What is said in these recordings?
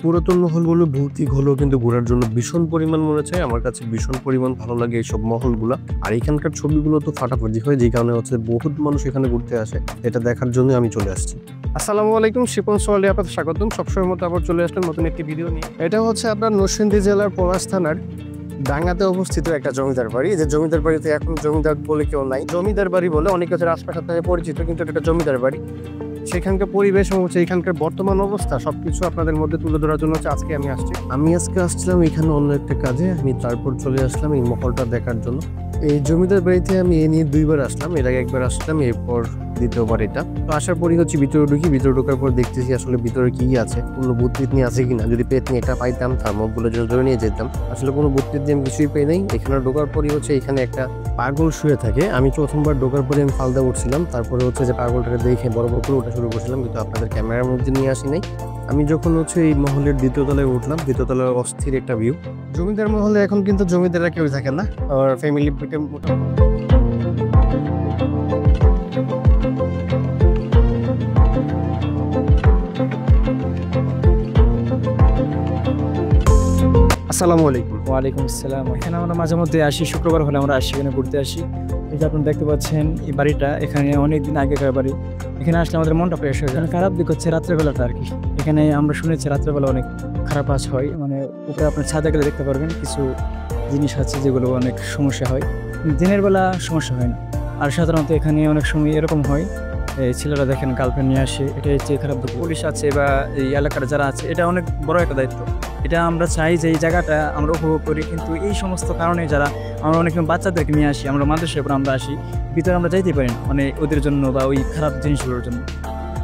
পুরাতন মহলগুলো ভৌতিক হলেও কিন্তু ঘোরার জন্য ভীষণ পরিমাণ মনে চায়। আমার কাছে ভীষণ পরিমাণ ভালো লাগে এইসব মহলগুলা। আর এখানকার ছবিগুলো তো ফাটাফাটি হয়, যে কারণে হচ্ছে বহুত মানুষ এখানে ঘুরতে আসে। এটা দেখার জন্য আমি চলে আসছি। আসসালামু আলাইকুম, শিপন সোয়ালে আপনাদের স্বাগতম। সবসময় মতো আবার চলে আসলাম নতুন একটি ভিডিও নিয়ে। এটা হচ্ছে আপনার নরসিংদী জেলার পলাশ থানার ডাঙ্গাতে অবস্থিত একটা জমিদার বাড়ি। যে জমিদার বাড়িতে এখন জমিদার বলে কেউ নাই, জমিদার বাড়ি বলে অনেক কিছু আশপাশের থেকে পরিচিত, কিন্তু এটা জমিদার বাড়ি। সেখানকার পরিবেশ এবং এখানকার বর্তমান অবস্থা সবকিছু আপনাদের মধ্যে তুলে ধরার জন্য আজকে আমি আজকে আসছিলাম এখানে অন্য একটা কাজে। আমি তারপর চলে আসলাম এই মহলটা দেখার জন্য। এই জমিদার বাড়িতে আমি এ নিয়ে দুইবার আসলাম, এর আগে একবার আসলাম, এরপর দ্বিতীয়বার এটা। তো আসার পরই হচ্ছে ভিতরে ঢুকি, ভিতরে ঢোকার পর দেখতেছি আসলে ভিতরে কি আছে, কোনো ভূত পেতনি আছে কিনা। যদি পেতনি এটা পাইতাম থার্মোগুলো ধরে নিয়ে যেতাম। আসলে কোনো ভূত পেতনি আমি কিছুই পাই নাই। এখানে ঢোকার পরই হচ্ছে এখানে একটা পাগল শুয়ে থাকে। আমি প্রথমবার ঢোকার পরে আমি ফালদা উঠছিলাম, তারপরে হচ্ছে যে পাগলটাকে দেখে বড় বড় করে ওঠা শুরু করছিলাম, কিন্তু আপনাদের ক্যামেরার মধ্যে নিয়ে আসি নাই। আমি যখন হচ্ছে এই মহলের দ্বিতীয় তলায় উঠলাম, দ্বিতীয় তলায় অস্থির একটা ভিউ। জমিদার মহলে এখন কিন্তু জমিদাররা কেউ থাকে না, আর ফ্যামিলি আসসালামু আলাইকুম। ওয়ালাইকুম আসসালাম। এখানে আমরা মাঝে মধ্যে আসি, শুক্রবার হলে আমরা আসি, এখানে ঘুরতে আসি। এই যে আপনারা দেখতে পাচ্ছেন এই বাড়িটা, এখানে অনেকদিন আগেকার বাড়ি। এখানে আসলে আমাদের মনটা ফ্রেশ হয়ে যায়। খারাপ দিক হচ্ছে রাত্রেবেলাটা আর কি। এখানে আমরা শুনেছি রাত্রেবেলা অনেক খারাপ আজ হয়, মানে উপরে আপনার ছাদে গেলে দেখতে পারবেন কিছু জিনিস আছে যেগুলো অনেক সমস্যা হয়, দিনের বেলা সমস্যা হয় না। আর সাধারণত এখানে অনেক সময় এরকম হয়, ছেলেরা দেখেন গার্লফ্রেন্ড নিয়ে আসে, এটা হচ্ছে খারাপ দিক। পুলিশ আছে বা এই এলাকার যারা আছে, এটা অনেক বড় একটা দায়িত্ব। এটা আমরা চাই যে এই জায়গাটা আমরা উপভোগ করি, কিন্তু এই সমস্ত কারণে যারা আমরা অনেক বাচ্চাদেরকে নিয়ে আসি, আমরা মাদ্রাসার উপর আমরা আসি, ভিতরে আমরা যাইতে পারি না, মানে ওদের জন্য বা ওই খারাপ জিনিসগুলোর জন্য।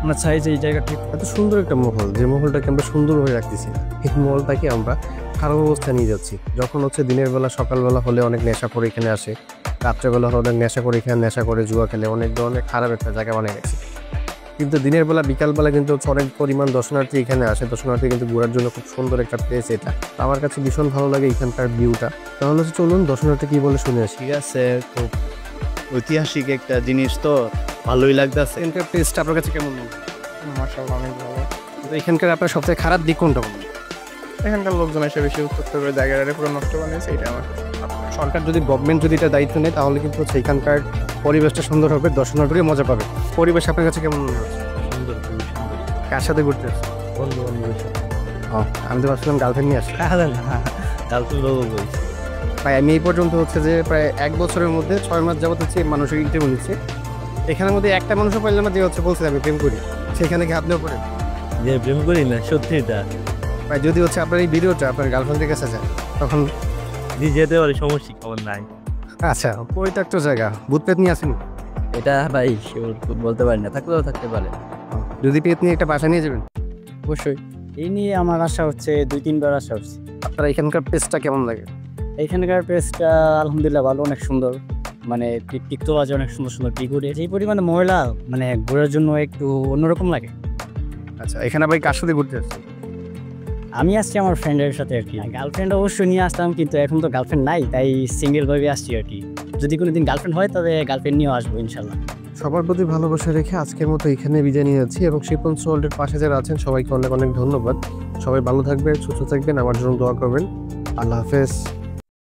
আমরা চাই যে এই জায়গাটি এত সুন্দর একটা মহল, যে মহলটাকে আমরা সুন্দরভাবে রাখতেছি না, এই মহলটাকে আমরা খারাপ অবস্থায় নিয়ে যাচ্ছি। যখন হচ্ছে দিনের বেলা সকালবেলা হলে অনেক নেশা করে এখানে আসে, রাত্রেবেলা হলে অনেক নেশা করে এখানে নেশা করে জুয়া খেলে, অনেক ধরনের খারাপ একটা জায়গা বানিয়ে গেছে। কিন্তু দিনের বেলা বিকালবেলা কিন্তু অনেক পরিমাণ দর্শনার্থী এখানে আসে। দর্শনার্থী কিন্তু ঘোরার জন্য খুব সুন্দর একটা প্লেস এটা। আমার কাছে ভীষণ ভালো লাগে এখানকার ভিউটা। তাহলে চলুন দর্শনার্থী কি বলে শুনে আসি। ঠিক আছে, খুব ঐতিহাসিক একটা জিনিস তো ভালোই লাগতেছে। এখানকার প্লেসটা আপনার কাছে কেমন মনে? মাশাআল্লাহ অনেক ভালো। এখানকার আপনার সবথেকে খারাপ দিক কোনটা? এখানকার লোকজন এসে বেশি উত্তপ্ত করে জায়গাটা পুরো নষ্ট বানিয়েছে, এটা আমার। সরকার যদি গভর্নমেন্ট যদি এটা দায়িত্ব নেয়, তাহলে কিন্তু হচ্ছে এখানকার পরিবেশটা সুন্দর হবে, দর্শনার্থীরা মজা পাবে। পরিবেশ আপনার কাছে কেমন মনে হচ্ছে? সুন্দর, খুবই সুন্দর। কার সাথে ঘুরতে আসছে? বন্ধু বান্ধবের সাথে। আমি তো ভাবছিলাম গার্লফ্রেন্ড নিয়ে আসছি। গার্লফ্রেন্ড লোক বলছি। ভাই আমি এই পর্যন্ত হচ্ছে যে প্রায় 1 বছরের মধ্যে 6 মাস যাবত হচ্ছে মানুষের ইন্টারভিউ নিচ্ছে। এখানের মধ্যে একটা মানুষও পাইলাম না যে হচ্ছে বলছে আমি প্রেম করি। সেখানে কি আপনিও করেন? যে প্রেম করি না, সত্যি এটা। ভাই যদি হচ্ছে আপনার এই ভিডিওটা আপনার গার্লফ্রেন্ডের কাছে যায়, তখন যেতে পারে, সমস্যা খবর নাই। আচ্ছা, পরিত্যক্ত জায়গা, ভূত পেত নিয়ে আসেনি? এটা ভাই বলতে পারি না, থাকলেও থাকতে পারে। যদি পেত নিয়ে একটা বাসা নিয়ে যাবেন? অবশ্যই। এই নিয়ে আমার আশা হচ্ছে 2-3 বার আশা হচ্ছে। আপনার এখানকার প্লেসটা কেমন লাগে? এইখানকার প্লেসটা আলহামদুলিল্লাহ ভালো, অনেক সুন্দর। মানে পিক তো আছে, অনেক সুন্দর সুন্দর পিক উঠে। যেই পরিমাণে ময়লা, মানে ঘোরার জন্য একটু অন্যরকম লাগে। আচ্ছা, এখানে ভাই কার সাথে ঘুরতে আসছেন? আমি আসছি আমার ফ্রেন্ডের সাথে আর কি। গার্লফ্রেন্ড অবশ্যই নিয়ে আসতাম, কিন্তু এখন তো গার্লফ্রেন্ড নাই, তাই সিঙ্গেল ভাবে আসছি আর কি। যদি কোনোদিন গার্লফ্রেন্ড হয় তবে গার্লফ্রেন্ড নিয়েও আসবো ইনশাল্লাহ। সবার প্রতি ভালোবাসা রেখে আজকের মতো এখানে বিদায় নিয়ে যাচ্ছি, এবং শিপন ওয়ার্ল্ডের পাশে যারা আছেন সবাইকে অনেক অনেক ধন্যবাদ। সবাই ভালো থাকবেন, সুস্থ থাকবেন, আমার জন্য দোয়া করবেন। আল্লাহ হাফেজ।